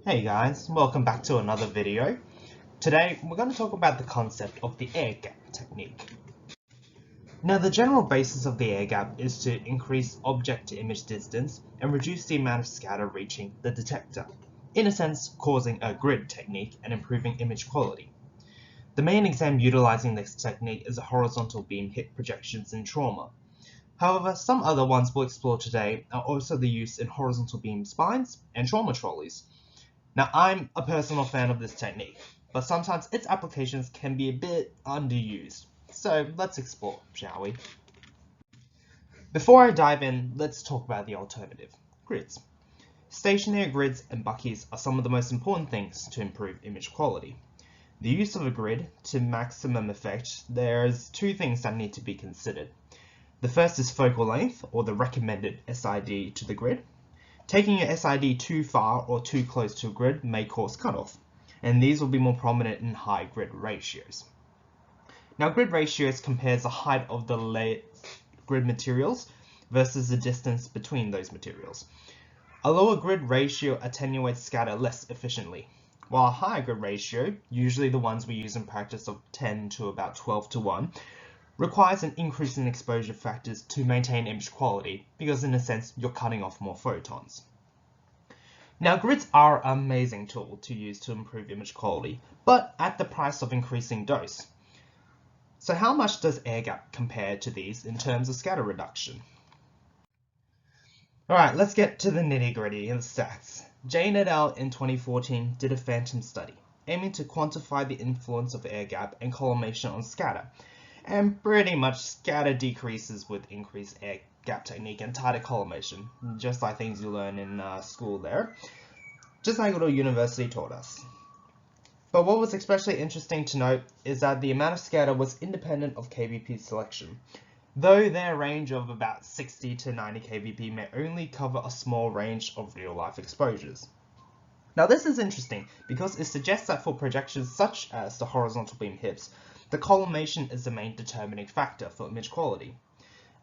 Hey guys, welcome back to another video. Today we're going to talk about the concept of the air gap technique. Now the general basis of the air gap is to increase object to image distance and reduce the amount of scatter reaching the detector, in a sense causing a grid technique and improving image quality. The main exam utilizing this technique is a horizontal beam hip projections in trauma. However, some other ones we'll explore today are also the use in horizontal beam spines and trauma trolleys. Now, I'm a personal fan of this technique, but sometimes its applications can be a bit underused. So let's explore, shall we? Before I dive in, let's talk about the alternative, grids. Stationary grids and buckies are some of the most important things to improve image quality. The use of a grid to maximum effect, there's two things that need to be considered. The first is focal length, or the recommended SID to the grid. Taking your SID too far or too close to a grid may cause cutoff, and these will be more prominent in high grid ratios. Now, grid ratios compares the height of the grid materials versus the distance between those materials. A lower grid ratio attenuates scatter less efficiently, while a higher grid ratio, usually the ones we use in practice of 10 to about 12 to 1, requires an increase in exposure factors to maintain image quality, because in a sense you're cutting off more photons. Now, grids are an amazing tool to use to improve image quality, but at the price of increasing dose. So how much does air gap compare to these in terms of scatter reduction? Alright, let's get to the nitty-gritty and stats. Jane et al. In 2014 did a phantom study, aiming to quantify the influence of air gap and collimation on scatter. And pretty much scatter decreases with increased air gap technique and tighter collimation, just like things you learn in school there, just like what a university taught us. But what was especially interesting to note is that the amount of scatter was independent of kVp selection, though their range of about 60 to 90 kVp may only cover a small range of real-life exposures. Now this is interesting because it suggests that for projections such as the horizontal beam hips, the collimation is the main determining factor for image quality.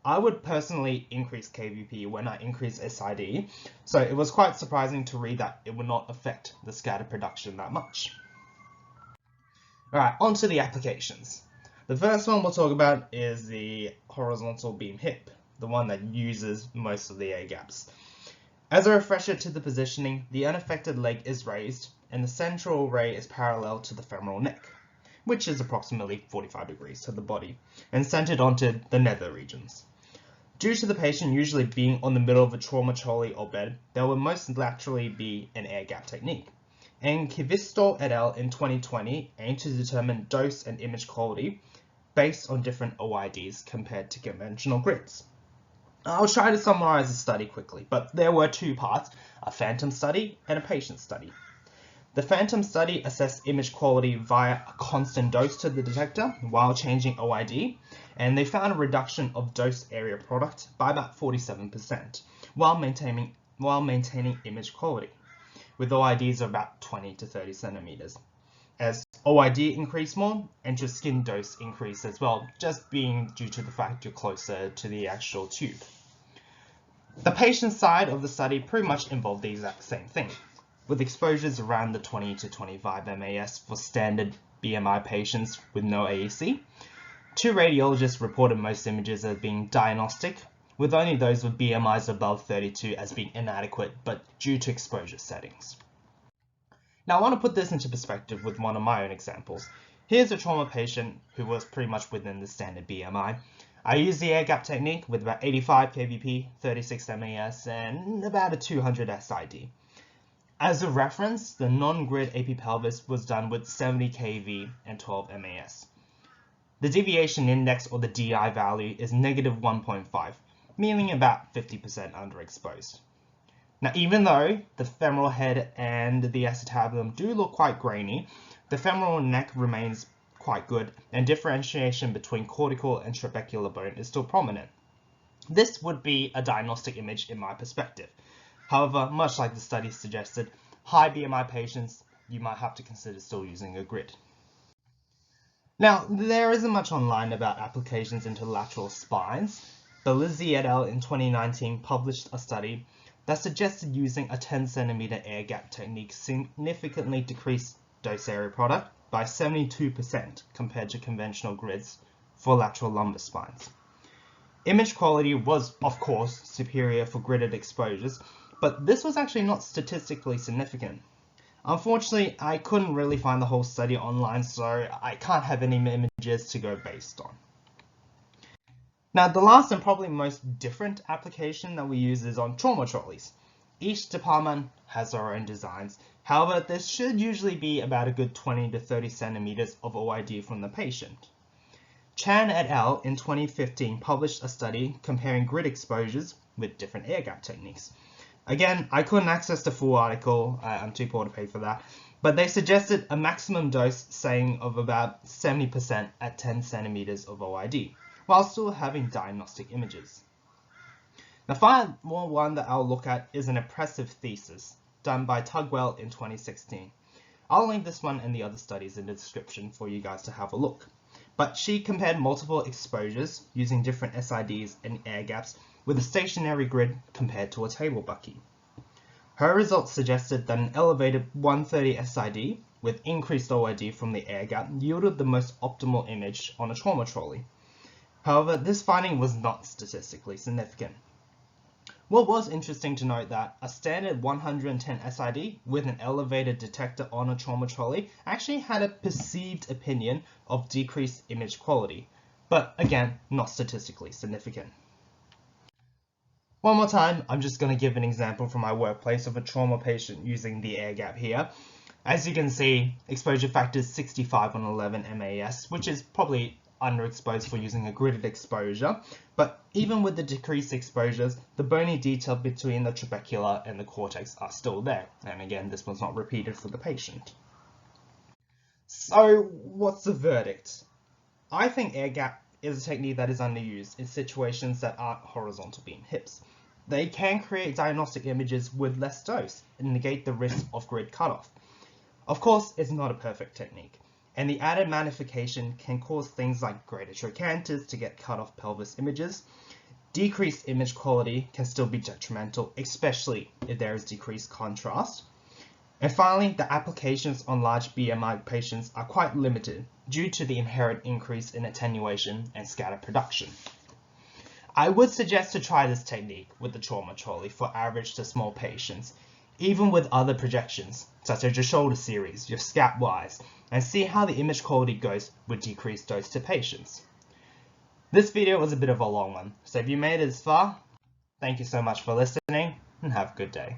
I would personally increase kVp when I increase SID, so it was quite surprising to read that it would not affect the scatter production that much. Alright, on to the applications. The first one we'll talk about is the horizontal beam hip, the one that uses most of the air gaps. As a refresher to the positioning, the unaffected leg is raised and the central ray is parallel to the femoral neck, which is approximately 45 degrees to the body, and centered onto the nether regions. Due to the patient usually being on the middle of a trauma trolley or bed, there will most naturally be an air gap technique. And Kivisto et al. In 2020 aimed to determine dose and image quality based on different OIDs compared to conventional grids. I'll try to summarize the study quickly, but there were two parts, a phantom study and a patient study. The phantom study assessed image quality via a constant dose to the detector while changing OID, and they found a reduction of dose area product by about 47% while maintaining image quality, with OIDs of about 20 to 30 centimeters. As OID increased more, intra-skin dose increased as well, just being due to the fact you're closer to the actual tube. The patient side of the study pretty much involved the exact same thing, with exposures around the 20 to 25 MAS for standard BMI patients with no AEC. Two radiologists reported most images as being diagnostic, with only those with BMIs above 32 as being inadequate, but due to exposure settings. Now I want to put this into perspective with one of my own examples. Here's a trauma patient who was pretty much within the standard BMI. I used the air gap technique with about 85 kVp, 36 MAS, and about a 200 SID. As a reference, the non-grid AP pelvis was done with 70 kV and 12 MAS. The deviation index, or the DI value, is negative 1.5, meaning about 50% underexposed. Now, even though the femoral head and the acetabulum do look quite grainy, the femoral neck remains quite good, and differentiation between cortical and trabecular bone is still prominent. This would be a diagnostic image in my perspective. However, much like the study suggested, high BMI patients, you might have to consider still using a grid. Now, there isn't much online about applications into lateral spines, but Lizzie et al. In 2019 published a study that suggested using a 10 cm air gap technique significantly decreased dose area product by 72% compared to conventional grids for lateral lumbar spines. Image quality was, of course, superior for gridded exposures, but this was actually not statistically significant. Unfortunately, I couldn't really find the whole study online, so I can't have any images to go based on. Now, the last and probably most different application that we use is on trauma trolleys. Each department has their own designs. However, there should usually be about a good 20 to 30 centimeters of OID from the patient. Chan et al. In 2015 published a study comparing grid exposures with different air gap techniques. Again, I couldn't access the full article, I'm too poor to pay for that, but they suggested a maximum dose saying of about 70% at 10 centimeters of OID, while still having diagnostic images. The final one that I'll look at is an impressive thesis done by Tugwell in 2016. I'll link this one and the other studies in the description for you guys to have a look. But she compared multiple exposures using different SIDs and air gaps with a stationary grid compared to a table bucky. Her results suggested that an elevated 130 SID with increased OID from the air gap yielded the most optimal image on a trauma trolley. However, this finding was not statistically significant. What was interesting to note that a standard 110 SID with an elevated detector on a trauma trolley actually had a perceived opinion of decreased image quality, but again, not statistically significant. One more time, I'm just going to give an example from my workplace of a trauma patient using the air gap here. As you can see, exposure factor is 65 on 11 MAS, which is probably underexposed for using a gridded exposure, but even with the decreased exposures, the bony detail between the trabecular and the cortex are still there. And again, this was not repeated for the patient. So what's the verdict? I think air gap is a technique that is underused in situations that aren't horizontal beam hips. They can create diagnostic images with less dose and negate the risk of grid cutoff. Of course, it's not a perfect technique, and the added magnification can cause things like greater trochanters to get cut off pelvis images. Decreased image quality can still be detrimental, especially if there is decreased contrast. And finally, the applications on large BMI patients are quite limited due to the inherent increase in attenuation and scatter production. I would suggest to try this technique with the trauma trolley for average to small patients, even with other projections, such as your shoulder series, your scap wise, and see how the image quality goes with decreased dose to patients. This video was a bit of a long one, so if you made it this far, thank you so much for listening, and have a good day.